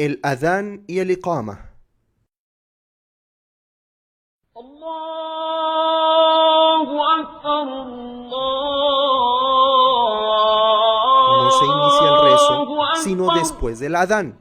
El adán y el iqama. Allahu Akbar, No se inicia el rezo Allahu sino Akbar. después del adán,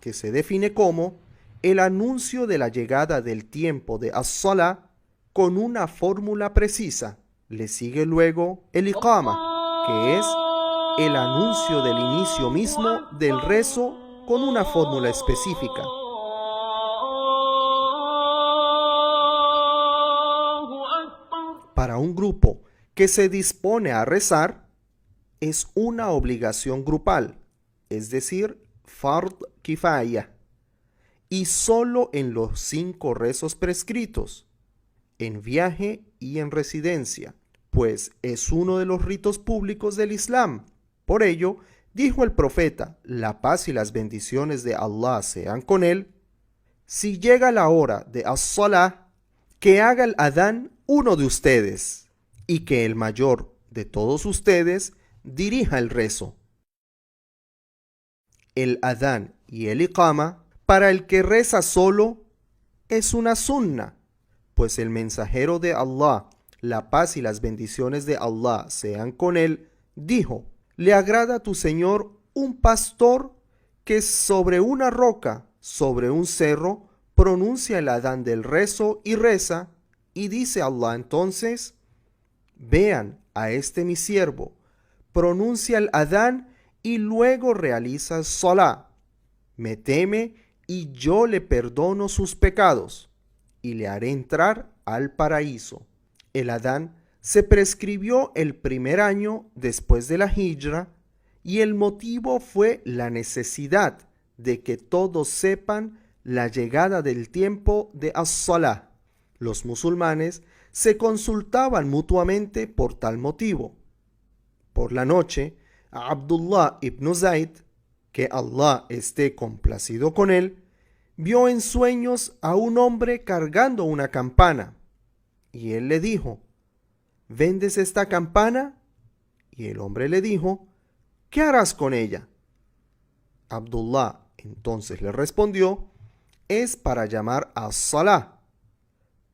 que se define como el anuncio de la llegada del tiempo de as-salah con una fórmula precisa. Le sigue luego el iqama, que es el anuncio del inicio mismo del rezo con una fórmula específica. Allahu Akbar. Para un grupo que se dispone a rezar, es una obligación grupal, es decir, fard kifaya, y solo en los 5 rezos prescritos, en viaje y en residencia, pues es uno de los ritos públicos del Islam. Por ello, dijo el profeta, la paz y las bendiciones de Allah sean con él, si llega la hora de as-salah, que haga el adán uno de ustedes, y que el mayor de todos ustedes dirija el rezo. El adán y el iqama, para el que reza solo, es una sunna, pues el mensajero de Allah, la paz y las bendiciones de Allah sean con él, dijo, ¿le agrada a tu Señor un pastor que sobre una roca, sobre un cerro, pronuncia el adán del rezo y reza? Y dice Allah entonces, vean a este mi siervo, pronuncia el adán y luego realiza el salah. Me teme y yo le perdono sus pecados y le haré entrar al paraíso. El adán se prescribió el primer año después de la hijra y el motivo fue la necesidad de que todos sepan la llegada del tiempo de as-salah. Los musulmanes se consultaban mutuamente por tal motivo. Por la noche, Abdullah ibn Zayd, que Allah esté complacido con él, vio en sueños a un hombre cargando una campana. Y él le dijo, ¿vendes esta campana? Y el hombre le dijo, ¿qué harás con ella? Abdullah entonces le respondió, es para llamar a Salah.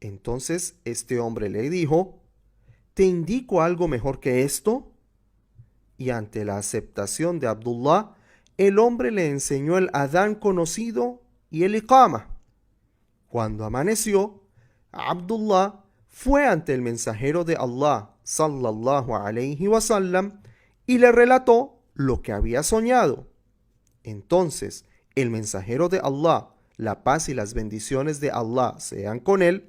Entonces este hombre le dijo, ¿te indico algo mejor que esto? Y ante la aceptación de Abdullah, el hombre le enseñó el adán conocido y el iqama. Cuando amaneció, Abdullah fue ante el mensajero de Allah, sallallahu alayhi wasallam, y le relató lo que había soñado. Entonces, el mensajero de Allah, la paz y las bendiciones de Allah sean con él,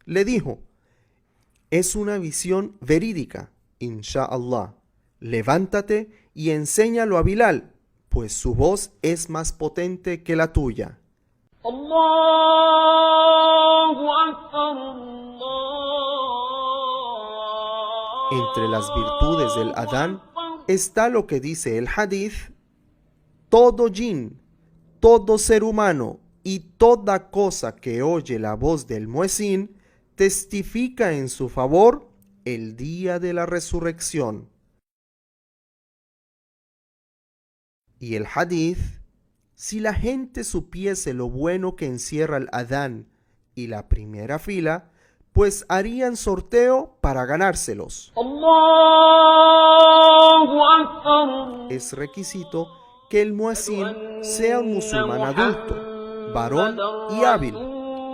le dijo, es una visión verídica, insha'Allah. Levántate y enséñalo a Bilal, pues su voz es más potente que la tuya. Allahu Akbar, Entre las virtudes del adán Akbar. está lo que dice el hadith, todo jin, todo ser humano y toda cosa que oye la voz del muezín testifica en su favor el día de la resurrección. Y el hadith, si la gente supiese lo bueno que encierra el adán y la primera fila, pues harían sorteo para ganárselos. Allahu Akbar. Es requisito que el muezín sea un musulmán adulto, varón y hábil.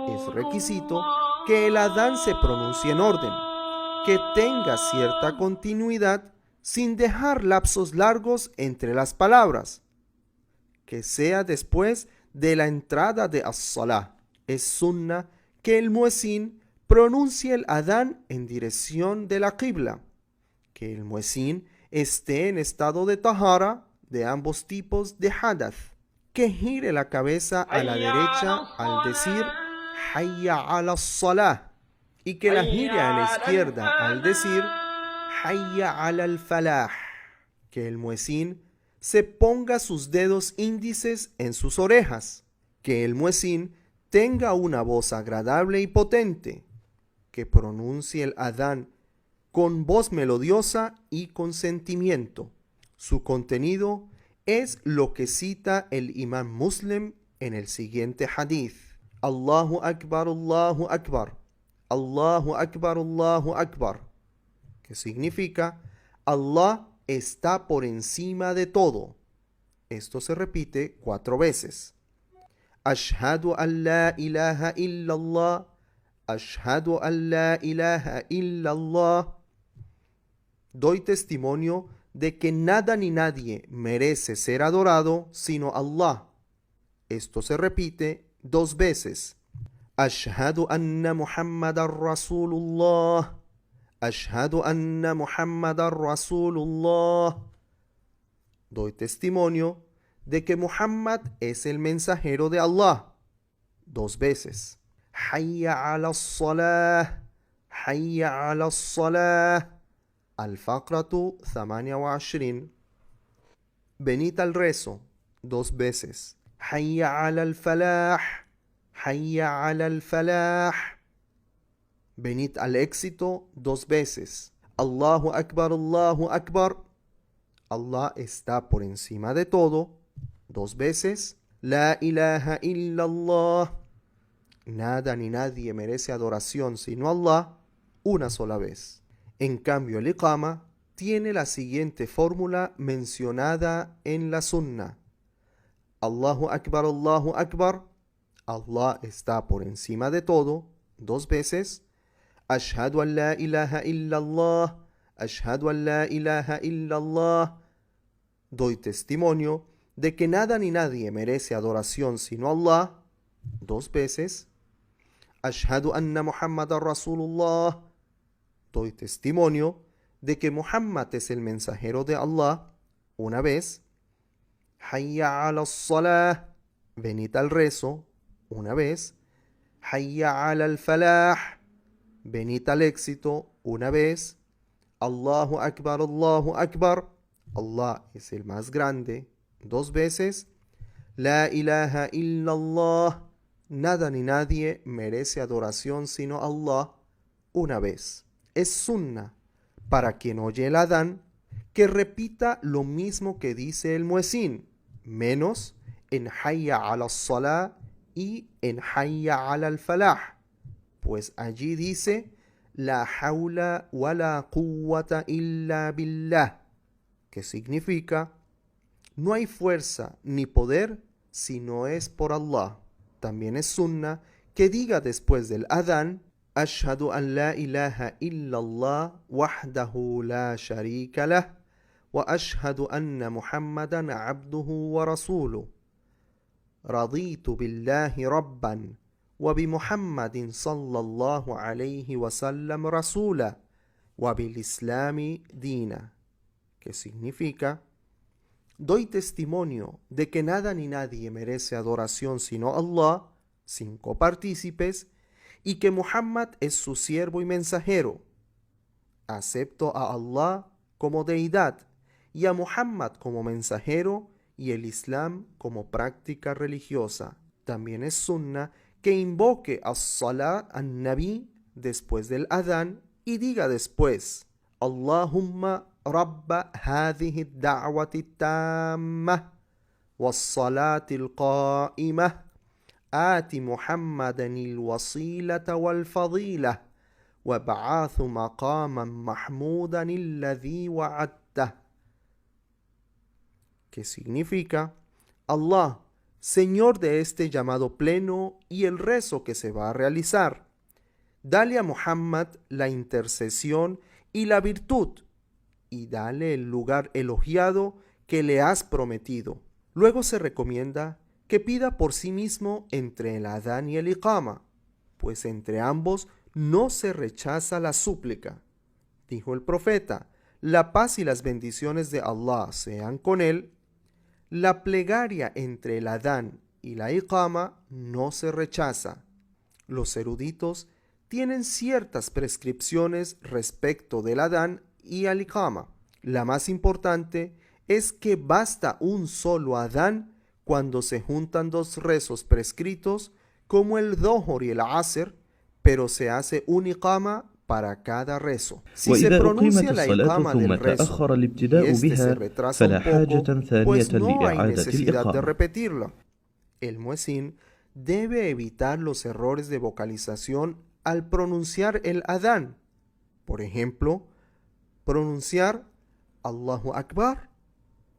Es requisito que el adán se pronuncie en orden, que tenga cierta continuidad sin dejar lapsos largos entre las palabras, que sea después de la entrada de as-salah. Es sunna que el muezín pronuncie el adán en dirección de la qibla, que el muezín esté en estado de tahara de ambos tipos de hadath, que gire la cabeza a la derecha al decir hayya ala salah y que la gire a la izquierda al decir hayya ala al falah, que el muezín se ponga sus dedos índices en sus orejas, que el muezín tenga una voz agradable y potente, que pronuncie el adán con voz melodiosa y con sentimiento. Su contenido es lo que cita el imán Muslim en el siguiente hadith: Allahu Akbar, Allahu Akbar, Allahu Akbar, Allahu Akbar, que significa Allah está por encima de todo. Esto se repite 4 veces. Ashhadu an la ilaha illallah, Ashhadu an la ilaha illallah. Doy testimonio de que nada ni nadie merece ser adorado sino Allah. Esto se repite 2 veces. Ashhadu anna Muhammadan Rasulullah, Ashhadu anna Muhammadan Rasulullah. Doy testimonio de que Muhammad es el mensajero de Allah. 2 veces. Hayya ala salah, Hayya ala salah. Al-Faqratu 28. Venid al rezo 2 veces. Hayya ala al-falah, Hayya ala al-falah. Venid al éxito 2 veces. Allahu Akbar, Allahu Akbar. Allah está por encima de todo 2 veces. La ilaha illallah. Nada ni nadie merece adoración sino Allah 1 sola vez. En cambio, el iqama tiene la siguiente fórmula mencionada en la sunna. Allahu Akbar, Allahu Akbar. Allah está por encima de todo 2 veces. Ashhadu an la ilaha illallah, Ashhadu an la ilaha illallah. Doy testimonio de que nada ni nadie merece adoración sino Allah 2 veces. Ashhadu anna Muhammadan Rasulullah. Doy testimonio de que Muhammad es el mensajero de Allah 1 vez. Hayya ala salah. Venid al rezo 1 vez. Hayya ala al-falah. Venid al éxito 1 vez. Allahu Akbar, Allahu Akbar. Allah es el más grande 2 veces. La ilaha illallah. Nada ni nadie merece adoración sino Allah 1 vez. Es sunna para quien oye el adán que repita lo mismo que dice el muezín, menos en Hayya ala salah y en Hayya ala al-falah, pues allí dice La hawla wa la quwwata illa billah, que significa no hay fuerza ni poder si no es por Allah. También es sunna que diga después del adán Ashhadu an la ilaha illallah wahdahu la sharika lah wa ashhadu anna Muhammadan abduhu wa rasuluh. Raditu billahi rabban wa bi Muhammadin sallallahu alayhi wa sallam rasula wa bil islami dina, que significa doy testimonio de que nada ni nadie merece adoración sino Allah, 5 partícipes, y que Muhammad es su siervo y mensajero. Acepto a Allah como deidad y a Muhammad como mensajero y el Islam como práctica religiosa. También es sunna que invoque as-salat an-nabi después del adán y diga después Allahumma rabba hadhihi ad-da'wati at-tammah was-salati al-qa'imah آت محمدا الوسيلة والفضيلة وابعث مقاما محمودا الذي وعدته, que significa Allah, Señor de este llamado pleno y el rezo que se va a realizar, dale a Muhammad la intercesión y la virtud y dale el lugar elogiado que le has prometido. Luego se recomienda que pida por sí mismo entre el adán y el iqama, pues entre ambos no se rechaza la súplica. Dijo el profeta, la paz y las bendiciones de Allah sean con él, la plegaria entre el adán y la iqama no se rechaza. Los eruditos tienen ciertas prescripciones respecto del adán y al iqama. La más importante es que basta un solo adán cuando se juntan 2 rezos prescritos como el Dhuhr y el Asr, pero se hace un iqama para cada rezo. Si se pronuncia la iqama del rezo y este se retrasa un poco, pues no hay necesidad de repetirlo. El muezín debe evitar los errores de vocalización al pronunciar el adán. Por ejemplo, pronunciar Allahu Akbar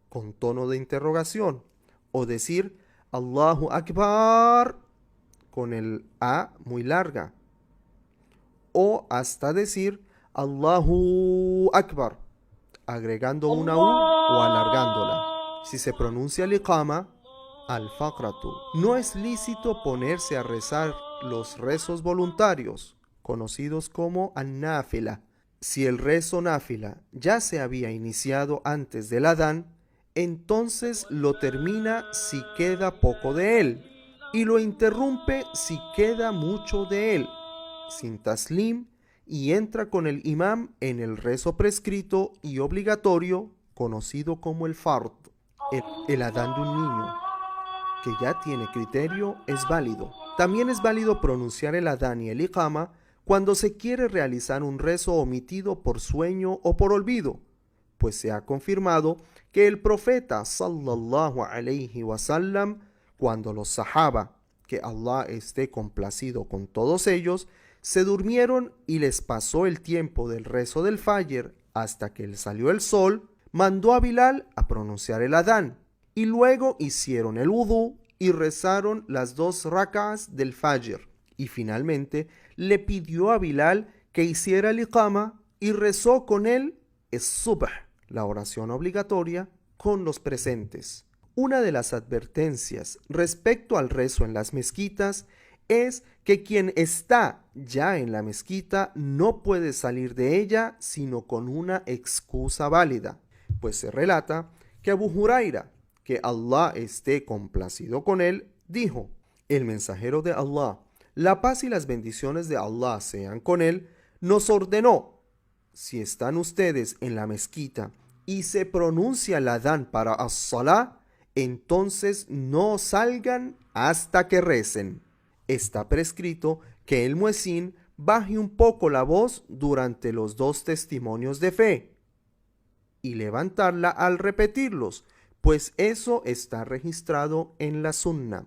con tono de interrogación o decir Allahu Akbar con el A muy larga o hasta decir Allahu Akbar agregando una U o alargándola. Si se pronuncia el iqama, al-faqratu, no es lícito ponerse a rezar los rezos voluntarios, conocidos como an-náfila. Si el rezo náfila ya se había iniciado antes del adán, entonces lo termina si queda poco de él y lo interrumpe si queda mucho de él, sin taslim, y entra con el imam en el rezo prescrito y obligatorio conocido como el fard. El adán de un niño que ya tiene criterio es válido. También es válido pronunciar el adán y el iqama cuando se quiere realizar un rezo omitido por sueño o por olvido, pues se ha confirmado que el profeta sallallahu alayhi wasallam, cuando los sahaba, que Allah esté complacido con todos ellos, se durmieron y les pasó el tiempo del rezo del Fajr hasta que salió el sol, mandó a Bilal a pronunciar el adán y luego hicieron el wudú y rezaron las 2 rak'as del Fajr y finalmente le pidió a Bilal que hiciera el iqama y rezó con él el subh, la oración obligatoria, con los presentes. Una de las advertencias respecto al rezo en las mezquitas es que quien está ya en la mezquita no puede salir de ella sino con una excusa válida, pues se relata que Abu Huraira, que Allah esté complacido con él, dijo: el mensajero de Allah, la paz y las bendiciones de Allah sean con él, nos ordenó: si están ustedes en la mezquita y se pronuncia el adán para as-salá, entonces no salgan hasta que recen. Está prescrito que el muezín baje un poco la voz durante los 2 testimonios de fe y levantarla al repetirlos, pues eso está registrado en la sunna.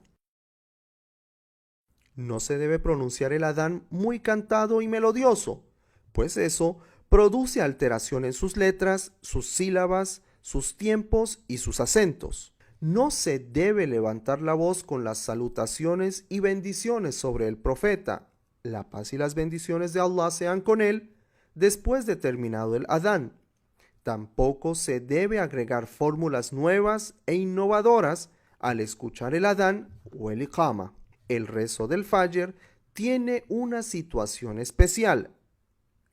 No se debe pronunciar el adán muy cantado y melodioso, pues eso produce alteración en sus letras, sus sílabas, sus tiempos y sus acentos. No se debe levantar la voz con las salutaciones y bendiciones sobre el profeta, la paz y las bendiciones de Allah sean con él, después de terminado el adán. Tampoco se debe agregar fórmulas nuevas e innovadoras al escuchar el adán o el iqama. El rezo del Fajr tiene una situación especial.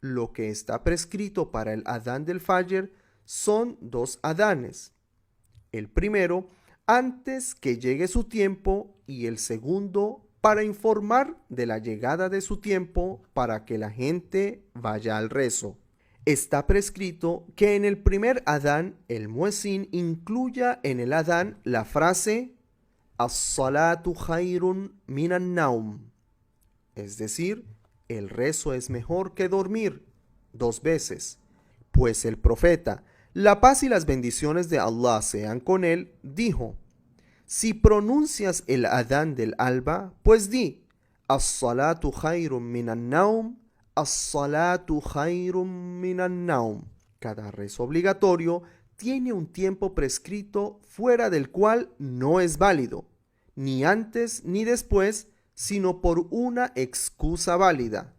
Lo que está prescrito para el adán del Fajr son 2 adanes. El primero antes que llegue su tiempo y el segundo para informar de la llegada de su tiempo para que la gente vaya al rezo. Está prescrito que en el primer adán el muezín incluya en el adán la frase as-salatu khairun minan naum, es decir, el rezo es mejor que dormir, 2 veces, pues el profeta, la paz y las bendiciones de Allah sean con él, dijo: si pronuncias el adán del alba, pues di as-salatu khairun minan naum, as-salatu khairun minan naum. Cada rezo obligatorio tiene un tiempo prescrito fuera del cual no es válido, ni antes ni después, sino por una excusa válida.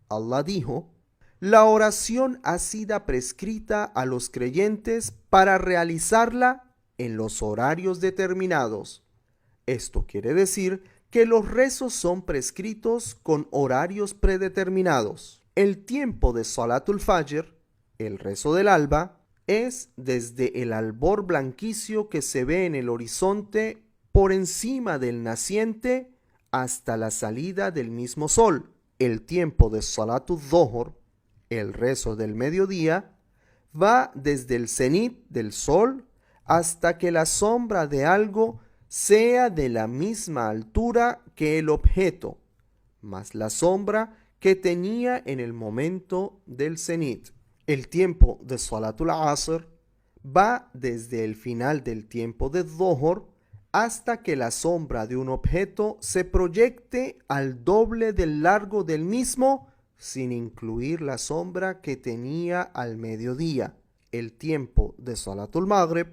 Allah dijo: la oración ha sido prescrita a los creyentes para realizarla en los horarios determinados. Esto quiere decir que los rezos son prescritos con horarios predeterminados. El tiempo de Salatul Fajr, el rezo del alba, es desde el albor blanquicio que se ve en el horizonte por encima del naciente hasta la salida del mismo sol. El tiempo de Salatul Dhuhr, el rezo del mediodía, va desde el cenit del sol hasta que la sombra de algo sea de la misma altura que el objeto, más la sombra que tenía en el momento del cenit. El tiempo de Salatul Asr va desde el final del tiempo de Dhuhr hasta que la sombra de un objeto se proyecte al doble del largo del mismo, sin incluir la sombra que tenía al mediodía. El tiempo de Salatul Maghrib,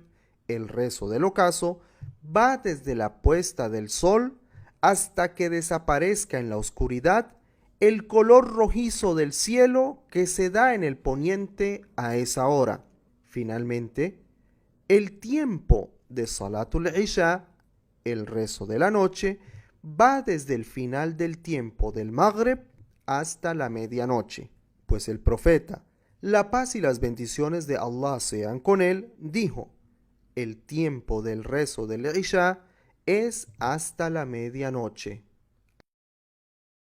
el rezo del ocaso, va desde la puesta del sol hasta que desaparezca en la oscuridad el color rojizo del cielo que se da en el poniente a esa hora. Finalmente, el tiempo de Salatul Isha, el rezo de la noche, va desde el final del tiempo del Maghrib hasta la medianoche, pues el profeta, la paz y las bendiciones de Allah sean con él, dijo: el tiempo del rezo del Isha es hasta la medianoche.